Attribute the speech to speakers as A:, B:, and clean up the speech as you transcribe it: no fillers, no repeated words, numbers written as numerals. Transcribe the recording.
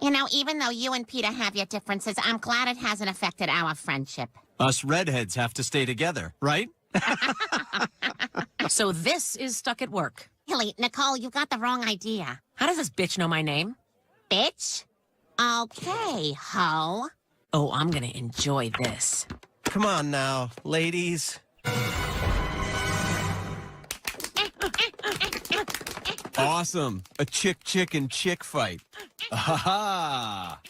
A: You know, even though you and Peter have your differences, I'm glad it hasn't affected our friendship.
B: Us redheads have to stay together, right?
C: So this is Stuck at Work.
A: Hilly, Nicole, you got the wrong idea.
C: How does this bitch know my name?
A: Bitch? Okay, ho.
C: Oh, I'm gonna enjoy this.
D: Come on now, ladies.
B: Awesome. A chick and chick fight. Ha ha.